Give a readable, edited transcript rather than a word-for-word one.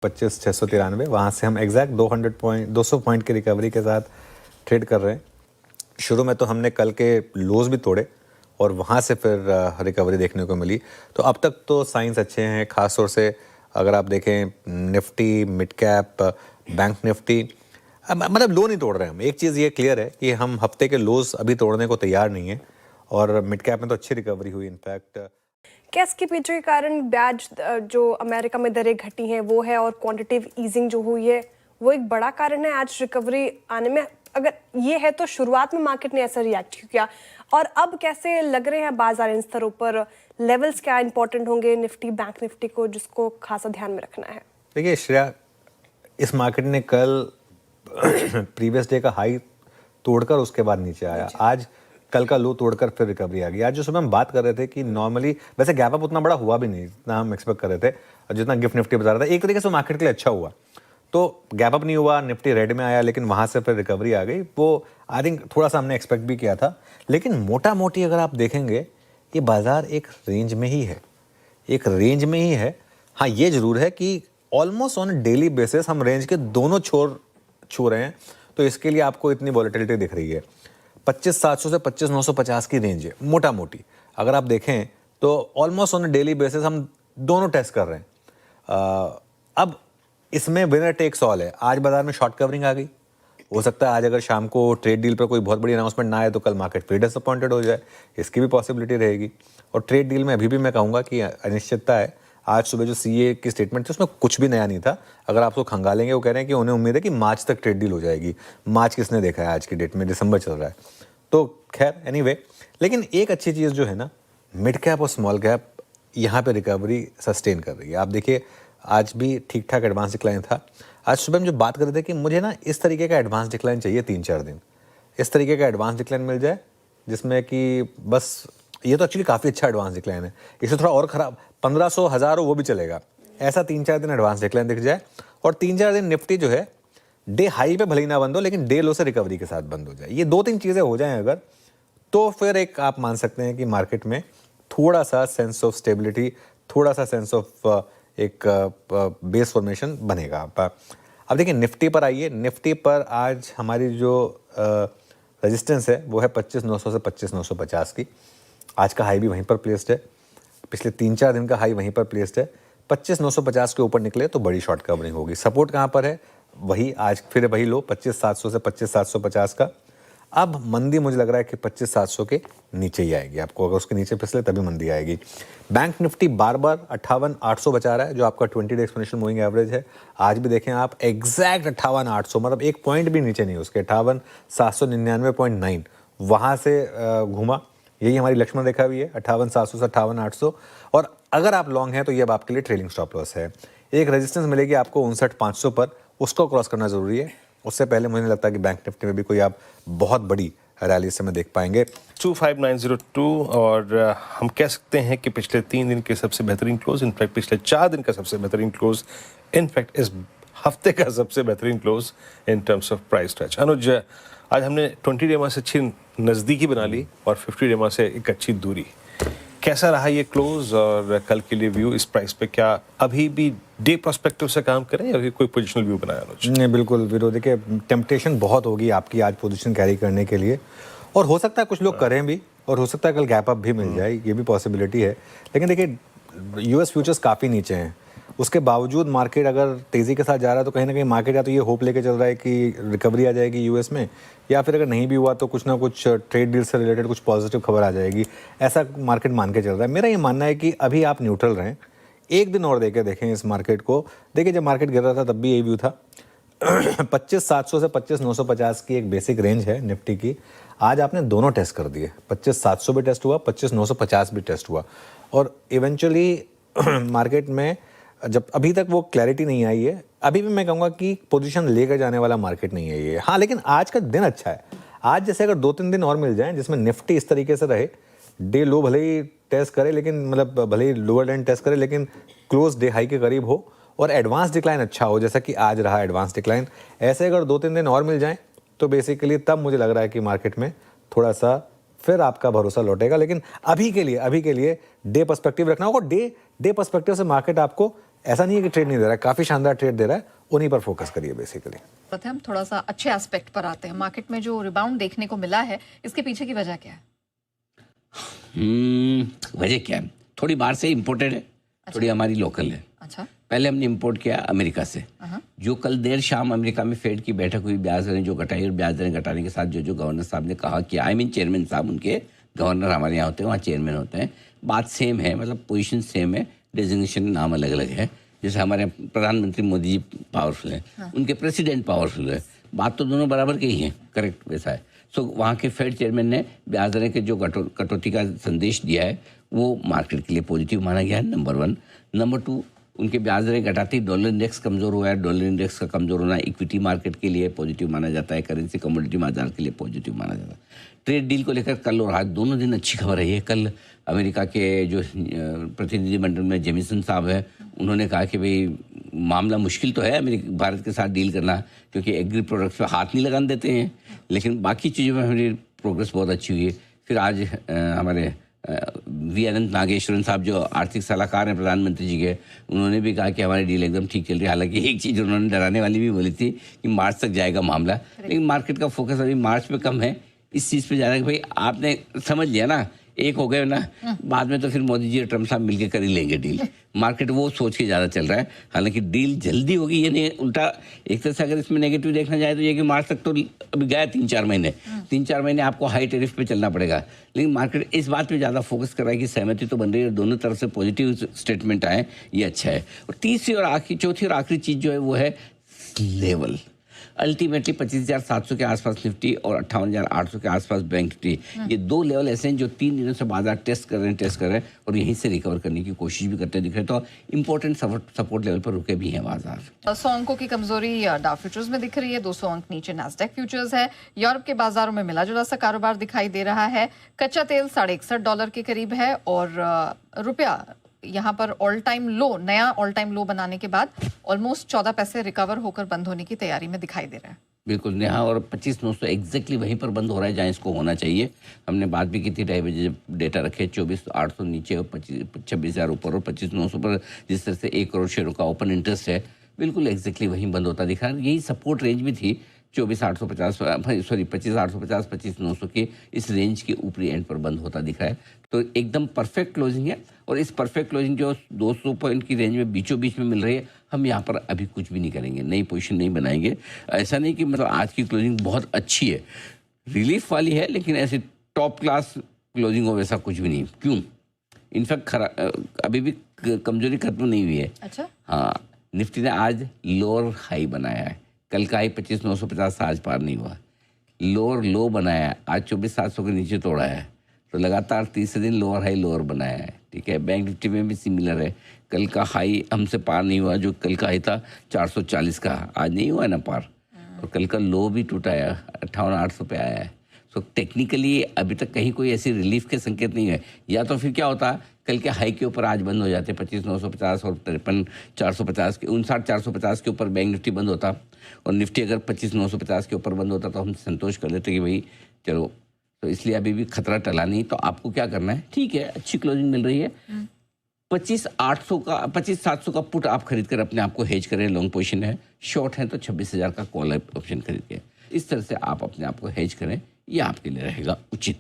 25,693, वहाँ से हम एग्जैक्ट 200 पॉइंट की रिकवरी के साथ ट्रेड कर रहे हैं। शुरू में तो हमने कल के लोज भी तोड़े और वहाँ से फिर रिकवरी देखने को मिली। तो अब तक तो साइंस अच्छे हैं, खास तौर से अगर आप देखें Nifty, mid cap, bank Nifty, मतलब लो नहीं तोड़ रहे हैं हम। एक चीज़ ये क्लियर है कि हम हफ्ते के लोज अभी तोड़ने को तैयार नहीं है और मिड कैप में तो अच्छी रिकवरी हुई इनफैक्ट। क्या इसके पीछे के कारण ब्याज जो अमेरिका में दरें घटी हैं वो है और क्वांटिटेटिव ईजिंग जो हुई है वो एक बड़ा कारण है आज रिकवरी आने में? अगर ये है तो शुरुआत में मार्केट ने ऐसा रिएक्ट क्यों किया और अब कैसे लग रहे हैं बाजार इन स्तरों पर? लेवल्स क्या इंपॉर्टेंट होंगे निफ्टी, बैंक निफ्टी को, जिसको खासा ध्यान में रखना है? देखिए श्रेया, इस मार्केट ने कल प्रीवियस डे का हाई तोड़कर उसके बाद नीचे आया। आज कल का लो तोड़कर फिर रिकवरी आ गई। आज जो सुबह हम बात कर रहे थे कि नॉर्मली वैसे गैप अप उतना बड़ा हुआ भी नहीं जितना हम एक्सपेक्ट कर रहे थे और जितना गिफ्ट निफ्टी बता रहा था। एक तरीके से मार्केट के लिए अच्छा हुआ। तो गैप अप नहीं हुआ, निफ्टी रेड में आया, लेकिन वहाँ से फिर रिकवरी आ गई। वो आई थिंक थोड़ा सा हमने एक्सपेक्ट भी किया था। लेकिन मोटा मोटी अगर आप देखेंगे ये बाजार एक रेंज में ही है, एक रेंज में ही है। हाँ, ये जरूर है कि ऑलमोस्ट ऑन डेली बेसिस हम रेंज के दोनों छोर छू रहे हैं। तो इसके लिए आपको इतनी वॉलेटिलिटी दिख रही है। 25,700 से 25,950 की रेंज है मोटा मोटी। अगर आप देखें तो ऑलमोस्ट ऑन डेली बेसिस हम दोनों टेस्ट कर रहे हैं। अब इसमें विनर टेक्स ऑल है। आज बाजार में शॉर्ट कवरिंग आ गई। हो सकता है आज अगर शाम को ट्रेड डील पर कोई बहुत बड़ी अनाउंसमेंट ना आए तो कल मार्केट फिर डिसअपॉइंटेड हो जाए, इसकी भी पॉसिबिलिटी रहेगी। और ट्रेड डील में अभी भी मैं कहूँगा कि अनिश्चितता है। आज सुबह जो सीए की स्टेटमेंट थी उसमें कुछ भी नया नहीं था। अगर आप उसको खंगालेंगे, वो कह रहे हैं कि उन्हें उम्मीद है कि मार्च तक ट्रेड डील हो जाएगी। मार्च किसने देखा है आज की डेट में, दिसंबर चल रहा है। तो खैर एनीवे, लेकिन एक अच्छी चीज़ जो है ना, मिड कैप और स्मॉल कैप यहाँ पे रिकवरी सस्टेन कर रही है। आप देखिए आज भी ठीक ठाक एडवांस डिक्लाइन था। आज सुबह हम जो बात कर रहे थे कि मुझे ना इस तरीके का एडवांस डिक्लाइन चाहिए 3-4 दिन, इस तरीके का एडवांस डिक्लाइन मिल जाए जिसमें कि बस, ये तो एक्चुअली काफ़ी अच्छा एडवांस डिक्लाइन है। इसे थोड़ा और ख़राब 1500, 1000 हो वो भी चलेगा। ऐसा 3-4 दिन एडवांस डिक्लाइन दिख जाए और 3-4 दिन निफ्टी जो है डे हाई पे भले ही ना बंद हो लेकिन डे लो से रिकवरी के साथ बंद हो जाए। ये 2-3 चीज़ें हो जाएं अगर, तो फिर एक आप मान सकते हैं कि मार्केट में थोड़ा सा सेंस ऑफ स्टेबिलिटी, थोड़ा सा सेंस ऑफ एक बेस फॉर्मेशन बनेगा। अब देखिए निफ्टी पर आइए। निफ्टी पर आज हमारी जो रेजिस्टेंस है वो है 25,900 से 25,950 की। आज का हाई भी वहीं पर प्लेस्ड है। पिछले 3-4 दिन का हाई वहीं पर प्लेस्ड है। 25,950 के ऊपर निकले तो बड़ी शॉर्ट कवरिंग होगी। सपोर्ट कहाँ पर है? वही आज फिर वही लो 25,700 से 25,750 का। अब मंदी मुझे लग रहा है कि 25,700 के नीचे ही आएगी। आपको अगर उसके नीचे फिसले तभी मंदी आएगी। बैंक निफ्टी बार बार 58,800 बचा रहा है जो आपका 20 डे एक्सपोनेंशियल मूविंग एवरेज है। आज भी देखें आप एग्जैक्ट 58,800, मतलब एक पॉइंट भी नीचे नहीं उसके, 58,799.9 वहाँ से घूमा। यही हमारी लक्ष्मण रेखा भी है 58,700 से 58,800। और अगर आप लॉन्ग हैं तो ये अब आपके लिए ट्रेलिंग स्टॉप लॉस है। एक रेजिस्टेंस मिलेगी आपको 59,500 पर, उसको क्रॉस करना जरूरी है। उससे पहले मुझे नहीं लगता कि बैंक निफ्टी में भी कोई आप बहुत बड़ी रैली से में देख पाएंगे। 25902 और हम कह सकते हैं कि पिछले 3 दिन के सबसे बेहतरीन क्लोज, इनफैक्ट पिछले 4 दिन का सबसे बेहतरीन क्लोज, इनफैक्ट इस हफ्ते का सबसे बेहतरीन close in terms of price stretch. Anuj, आज हमने 20 डेमा से अच्छी नज़दीकी बना ली और 50 डेमा से एक अच्छी दूरी। कैसा रहा ये क्लोज और कल के लिए व्यू इस प्राइस पे? क्या अभी भी डे पर्सपेक्टिव से काम करें या कोई पोजिशनल व्यू बनाया? नहीं, बिल्कुल विरोध। देखिए टेम्पटेशन बहुत होगी आपकी आज पोजीशन कैरी करने के लिए और हो सकता है कुछ लोग करें भी और हो सकता है कल गैप अप भी मिल जाए, ये भी पॉसिबिलिटी है। लेकिन देखिए यूएस फ्यूचर्स काफ़ी नीचे हैं, उसके बावजूद मार्केट अगर तेज़ी के साथ जा रहा है तो कहीं ना कहीं मार्केट या तो ये होप लेके चल रहा है कि रिकवरी आ जाएगी यूएस में, या फिर अगर नहीं भी हुआ तो कुछ ना कुछ ट्रेड डील से रिलेटेड कुछ पॉजिटिव खबर आ जाएगी। ऐसा मार्केट मान के चल रहा है। मेरा ये मानना है कि अभी आप न्यूट्रल रहें, एक दिन और देके देखें इस मार्केट को। देखिए जब मार्केट गिर रहा था तब भी यही व्यू था। 25,700 से 25,950 की एक बेसिक रेंज है निफ्टी की। आज आपने दोनों टेस्ट कर दिए, 25,700 भी टेस्ट हुआ, 25,950 भी टेस्ट हुआ। और इवेंचुअली मार्केट में जब अभी तक वो क्लैरिटी नहीं आई है, अभी भी मैं कहूँगा कि पोजीशन लेकर जाने वाला मार्केट नहीं है ये। हाँ, लेकिन आज का दिन अच्छा है। आज जैसे अगर 2-3 दिन और मिल जाएं जिसमें निफ्टी इस तरीके से रहे, डे लो भले ही टेस्ट करे लेकिन मतलब भले ही लोअर एंड टेस्ट करे लेकिन क्लोज डे हाई के करीब हो और एडवांस डिक्लाइन अच्छा हो जैसा कि आज रहा एडवांस डिक्लाइन, ऐसे अगर 2-3 दिन और मिल जाएं तो बेसिकली तब मुझे लग रहा है कि मार्केट में थोड़ा सा फिर आपका भरोसा लौटेगा। लेकिन अभी के लिए डे पर्सपेक्टिव रखना होगा। डे पर्सपेक्टिव से मार्केट आपको ऐसा नहीं है कि ट्रेड नहीं दे रहा है, काफ़ी शानदार ट्रेड दे रहा है, उन्हीं पर फोकस करिए बेसिकली। हम थोड़ा सा अच्छे एस्पेक्ट पर आते हैं। मार्केट में जो रिबाउंड देखने को मिला है, इसके पीछे की वजह क्या है? वजह क्या है? थोड़ी बाहर से इम्पोर्टेड है, थोड़ी हमारी लोकल है। अच्छा, पहले हमने इंपोर्ट किया अमेरिका से। जो कल देर शाम अमेरिका में फेड की बैठक हुई, ब्याज दरें जो घटाई और ब्याज दरें घटाने के साथ जो गवर्नर साहब ने कहा कि चेयरमैन साहब, उनके गवर्नर हमारे यहाँ होते हैं, वहाँ चेयरमैन होते हैं, बात सेम है, मतलब पोजीशन सेम है, डेजिग्नेशन नाम अलग अलग है। जैसे हमारे प्रधानमंत्री मोदी जी पावरफुल हैं, उनके प्रेसिडेंट पावरफुल है, बात तो दोनों बराबर के ही हैं, करेक्ट वैसा है। सो वहाँ के फेड चेयरमैन ने ब्याज दरें के जो कटौती का संदेश दिया है वो मार्केट के लिए पॉजिटिव माना गया है, नंबर 1। नंबर 2, उनके ब्याज दरें घटाते ही डॉलर इंडेक्स कमज़ोर हुआ है। डॉलर इंडेक्स का कमज़ोर होना इक्विटी मार्केट के लिए पॉजिटिव माना जाता है, करेंसी कमोडिटी बाजार के लिए पॉजिटिव माना जाता है। ट्रेड डील को लेकर कल और आज दोनों दिन अच्छी खबर रही है। कल अमेरिका के जो प्रतिनिधिमंडल में जेमिसन साहब है, उन्होंने कहा कि भाई मामला मुश्किल तो है अमेरिका भारत के साथ डील करना, क्योंकि एग्री प्रोडक्ट्स पे हाथ नहीं लगाने देते हैं, लेकिन बाकी चीज़ों में हमारी प्रोग्रेस बहुत अच्छी हुई है। फिर आज हमारे वी अनंत नागेश्वरन साहब जो आर्थिक सलाहकार हैं प्रधानमंत्री जी के, उन्होंने भी कहा कि हमारी डील एकदम ठीक चल रही है। हालांकि एक चीज़ उन्होंने डराने वाली भी बोली थी कि मार्च तक जाएगा मामला, लेकिन मार्केट का फोकस अभी मार्च पे कम है, इस चीज़ पे ज़्यादा कि भाई आपने समझ लिया ना, एक हो गए ना, बाद में तो फिर मोदी जी और ट्रम्प साहब मिलकर कर ही लेंगे डील। मार्केट वो सोच के ज़्यादा चल रहा है। हालांकि डील जल्दी होगी ये नहीं, उल्टा एक तरह से अगर इसमें नेगेटिव देखना जाए तो ये कि मार्च तक तो अभी गया 3-4 महीने, 3-4 महीने आपको हाई टैरिफ पे चलना पड़ेगा। लेकिन मार्केट इस बात पे ज़्यादा फोकस कर रहा है कि सहमति तो बन रही है, दोनों तरफ से पॉजिटिव स्टेटमेंट आए, ये अच्छा है। और चौथी और आखिरी चीज़ जो है वो है लेवल। अल्टीमेटली 25,700 के आसपास निफ्टी और 58,800 के आसपास बैंक निफ्टी, ये 2 लेवल ऐसे हैं जो 3 दिनों से बाजार टेस्ट कर रहे हैं और यहीं से रिकवर करने की कोशिश भी करते दिख रहे हैं। तो इंपॉर्टेंट सपोर्ट लेवल पर रुके भी हैं बाजार। 100 अंकों की कमजोरी डाउ फ्यूचर्स में दिख रही है, 200 अंक नीचे नैस्डैक फ्यूचर्स है। यूरोप के बाजारों में मिला जुला सा कारोबार दिखाई दे रहा है। कच्चा तेल $61 के करीब है और रुपया यहाँ पर ऑल टाइम लो, नया ऑल टाइम लो बनाने के बाद ऑलमोस्ट 14 पैसे रिकवर होकर बंद होने की तैयारी में दिखाई दे रहा है। बिल्कुल यहाँ और 25,900 एग्जैक्टली वहीं पर बंद हो रहा है जहाँ इसको होना चाहिए। हमने बात भी की थी 2:30 बजे जब डेटा रखे, 24,800 नीचे और 26,000 ऊपर और 25,900 पर जिस तरह से 1 करोड़ शेयरों का ओपन इंटरेस्ट है, बिल्कुल एग्जैक्टली वहीं बंद होता दिखा। यही सपोर्ट रेंज भी थी 25,850 25,900 के इस रेंज के ऊपरी एंड पर बंद होता दिख रहा है। तो एकदम परफेक्ट क्लोजिंग है और इस परफेक्ट क्लोजिंग जो 200 पॉइंट की रेंज में बीचों बीच में मिल रही है, हम यहाँ पर अभी कुछ भी नहीं करेंगे, नई पोजीशन नहीं बनाएंगे। ऐसा नहीं कि मतलब आज की क्लोजिंग बहुत अच्छी है, रिलीफ वाली है, लेकिन ऐसे टॉप क्लास क्लोजिंग हो वैसा कुछ भी नहीं। क्यों? इनफैक्ट अभी भी कमजोरी खत्म नहीं हुई है। अच्छा, हाँ, निफ्टी ने आज लोअर हाई बनाया है। कल का हाई 25,950 आज पार नहीं हुआ, लोअर लो बनाया है, आज 24,700 के नीचे तोड़ा है। तो लगातार तीसरे दिन लोअर हाई लोअर बनाया है। ठीक है, बैंक निफ्टी में भी सिमिलर है। कल का हाई हमसे पार नहीं हुआ, जो कल का हाई था 440 का, आज नहीं हुआ ना पार। और कल का लो भी टूटा है, 58,800 पे आया है। सो टेक्निकली अभी तक कहीं कोई ऐसी रिलीफ के संकेत नहीं है। या तो फिर क्या होता, कल के हाई के ऊपर आज बंद हो जाते 25,950 और 53,450 के 59,450 के ऊपर बैंक निफ्टी बंद होता, और निफ्टी अगर 25,950 के ऊपर बंद होता तो हम संतोष कर लेते कि भाई चलो। तो इसलिए अभी भी खतरा टला नहीं। तो आपको क्या करना है, ठीक है अच्छी क्लोजिंग मिल रही है, 25,700 का पुट आप खरीद कर अपने आप को हेज करें, लॉन्ग पोजीशन है। शॉर्ट है तो 26,000 का कॉल ऑप्शन खरीद के इस तरह से आप अपने आप को हेज करें, ये आपके लिए रहेगा उचित।